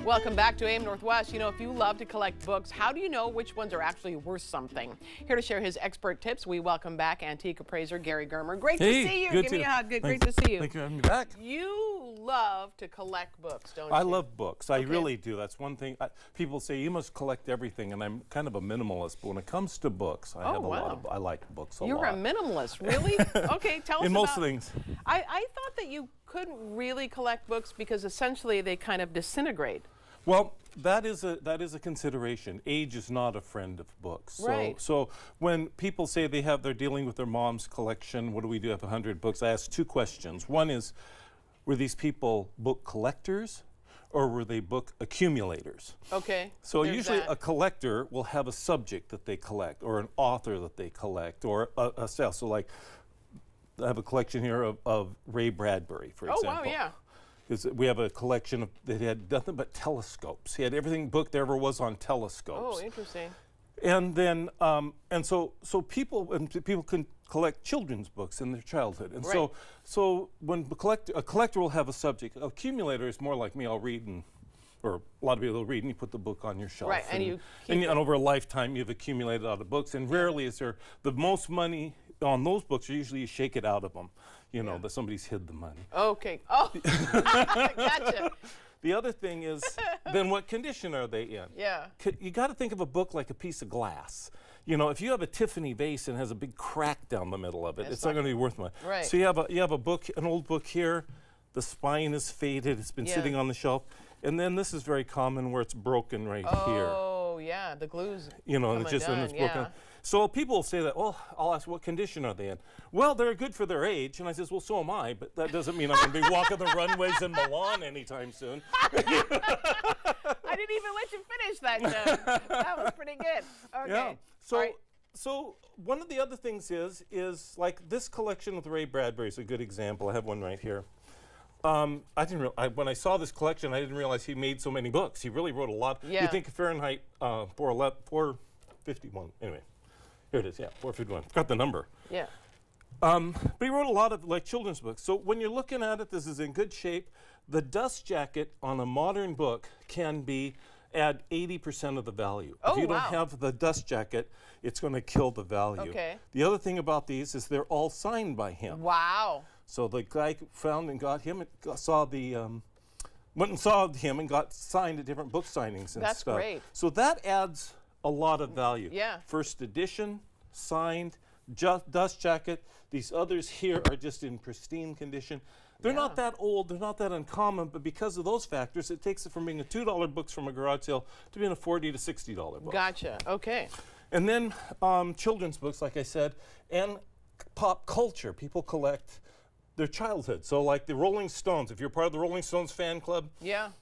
Welcome back to AM Northwest. You know, if you love to collect books, how do you know which ones are actually worth something? Here to share his expert tips, we welcome back antique appraiser Gary Germer. Great to see you. Give me a hug. Great to see you. Thank you for having me back. You love to collect books, don't you? I love books. I really do. That's one thing. People say you must collect everything, and I'm kind of a minimalist. But when it comes to books, I like books a lot. You're a minimalist, really? Okay, tell us in about. most things. I thought that you couldn't really collect books because essentially they kind of disintegrate. Well, that is a consideration. Age is not a friend of books. Right. So when people say they're dealing with their mom's collection, what do we do? Have 100 books? I ask two questions. One is, were these people book collectors, or were they book accumulators? Okay. So usually a collector will have a subject that they collect, or an author that they collect, or a style. So like, I have a collection here of Ray Bradbury, for example. Oh wow, yeah. We have a collection that had nothing but telescopes. He had everything book there ever was on telescopes. Oh, interesting. And then, so people can collect children's books in their childhood. And so when a collector will have a subject. Accumulator is more like me. I'll read or a lot of people will read, and you put the book on your shelf. Right, and over a lifetime, you've accumulated a lot of books, and rarely is there the most money on those books. Usually you shake it out of them, that somebody's hid the money. Okay. Oh, gotcha. The other thing is, then what condition are they in? Yeah. You got to think of a book like a piece of glass. If you have a Tiffany vase and has a big crack down the middle of it, it's not going to be worth much. Right. So you have a book, an old book here. The spine is faded. It's been sitting on the shelf. And then this is very common where it's broken here. Oh, yeah, the glue's and it's broken. So people will say that, I'll ask, what condition are they in? Well, they're good for their age. And I says, well, so am I, but that doesn't mean I'm going to be walking the runways in Milan anytime soon. I didn't even let you finish that joke. That was pretty good. Okay. Yeah. So one of the other things is like this collection with Ray Bradbury is a good example. I have one right here. When I saw this collection, I didn't realize he made so many books. He really wrote a lot. Yeah. You think Fahrenheit 451. Anyway, here it is. Yeah, 451. Got the number. Yeah. But he wrote a lot of children's books. So when you're looking at it, this is in good shape. The dust jacket on a modern book can add 80% of the value. Oh, if you don't have the dust jacket, it's going to kill the value. Okay. The other thing about these is they're all signed by him. Wow. So the guy found and got him, went and saw him and got signed at different book signings and That's stuff. great. So that adds a lot of value. Yeah. First edition, signed, dust jacket. These others here are just in pristine condition. They're not that old, they're not that uncommon, but because of those factors, it takes it from being a $2 books from a garage sale to being a $40 to $60 book. Gotcha. Okay. And then children's books, like I said, and pop culture. People collect their childhood. So like the Rolling Stones, if you're part of the Rolling Stones fan club,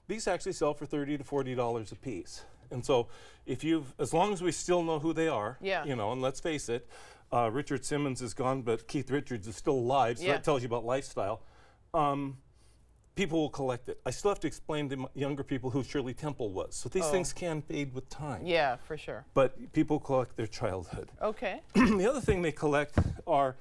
these actually sell for $30 to $40 a piece. And so as long as we still know who they are, and let's face it, Richard Simmons is gone, but Keith Richards is still alive, so that tells you about lifestyle. People will collect it. I still have to explain to younger people who Shirley Temple was. So these things can fade with time. Yeah, for sure. But people collect their childhood. Okay. The other thing they collect are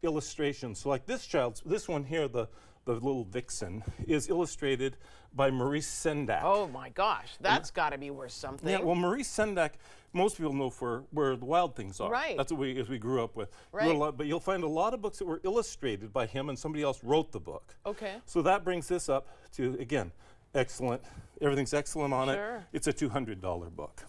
illustrations. So like this one here, the little vixen, is illustrated by Maurice Sendak. Oh my gosh, that's got to be worth something. Yeah, well, Maurice Sendak, most people know for where the Wild Things are. Right. That's what we grew up with. Right. But you'll find a lot of books that were illustrated by him and somebody else wrote the book. Okay. So that brings this up to, again, excellent. Everything's excellent on it. Sure. It's a $200 book.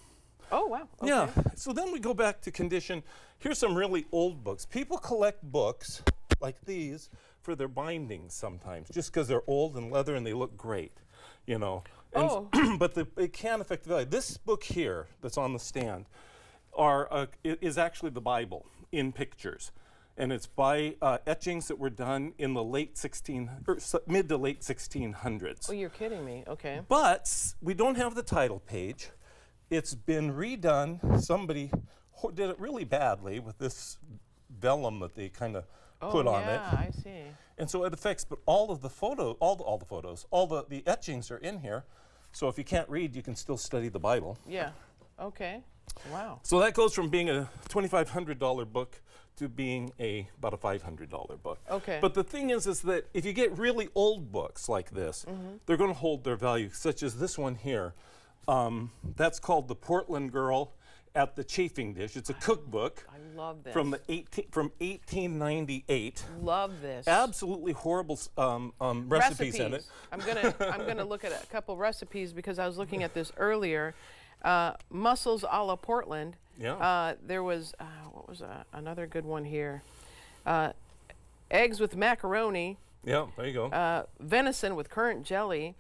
Oh, wow. Okay. Yeah. So then we go back to condition. Here's some really old books. People collect books like these for their bindings sometimes, just because they're old and leather and they look great, But it can affect the value. This book here that's on the stand is actually the Bible in pictures. And it's by etchings that were done in the mid to late 1600s. Oh, you're kidding me. Okay. But we don't have the title page. It's been redone. Somebody did it really badly with this vellum that they kind of put on it. Yeah, I see. And so it affects, but all of the the etchings are in here. So if you can't read, you can still study the Bible. Yeah. Okay. Wow. So that goes from being a $2,500 book to being about a $500 book. Okay. But the thing is that if you get really old books like this, they're going to hold their value, such as this one here. That's called The Portland Girl at the Chafing Dish. It's a cookbook. I love this. From 1898. Love this. Absolutely horrible recipes in it. I'm gonna look at a couple recipes because I was looking at this earlier. Mussels a la Portland. Yeah. There was what was another good one here? Eggs with macaroni. Yeah, there you go. Venison with currant jelly.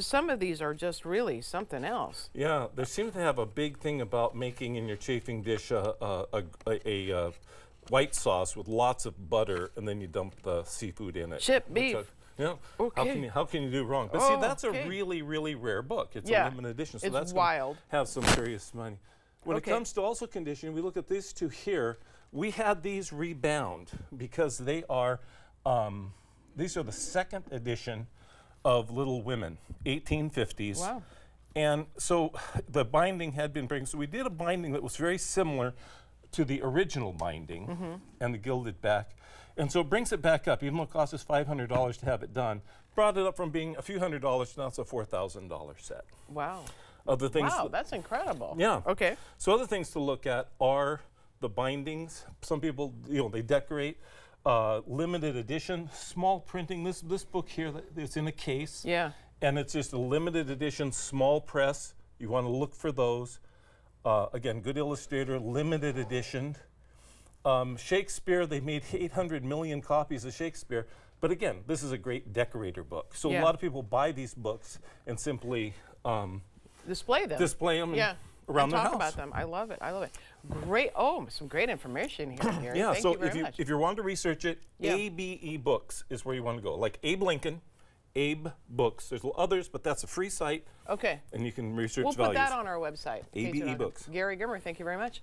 Some of these are just really something else. Yeah, they seem to have a big thing about making in your chafing dish a white sauce with lots of butter, and then you dump the seafood in it. Chipped beef. Yeah. Okay. How can you do wrong? But see, that's a really, really rare book. It's a limited edition, so it's that's wild. Have some serious money. When it comes to also conditioning, we look at these two here. We had these rebound because they are these are the second edition of Little Women, 1850s. Wow. And so the binding had been breaking. So we did a binding that was very similar to the original binding and the gilded back. And so it brings it back up, even though it cost us $500 to have it done. Brought it up from being a few $100s to now it's a $4,000 set. Wow. Other things. Wow, that's incredible. Yeah. Okay. So other things to look at are the bindings. Some people, they decorate. Limited edition, small printing. This book here, it's in a case. Yeah. And it's just a limited edition, small press. You want to look for those. Again, good illustrator, limited edition. Shakespeare, they made 800 million copies of Shakespeare. But again, this is a great decorator book. So a lot of people buy these books and simply display them. Around their house. Talk about them. I love it. I love it. Great. Oh, some great information here, Gary. Yeah. Thank So you very much. if you want to research it, ABE Books is where you want to go. Like Abe Lincoln, Abe Books. There's others, but that's a free site. Okay. And you can research We'll values. put that on our website. ABE Books. Gary Germer, thank you very much.